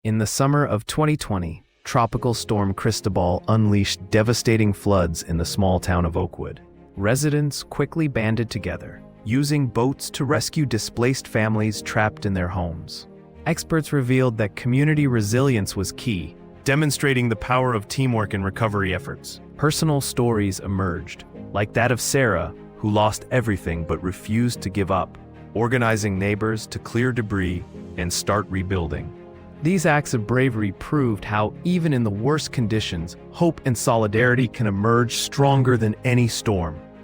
In the summer of 2020, Tropical Storm Cristobal unleashed devastating floods in the small town of Oakwood. Residents quickly banded together, using boats to rescue displaced families trapped in their homes. Experts revealed that community resilience was key, demonstrating the power of teamwork in recovery efforts. Personal stories emerged, like that of Sarah, who lost everything but refused to give up, organizing neighbors to clear debris and start rebuilding. These acts of bravery proved how, even in the worst conditions, hope and solidarity can emerge stronger than any storm.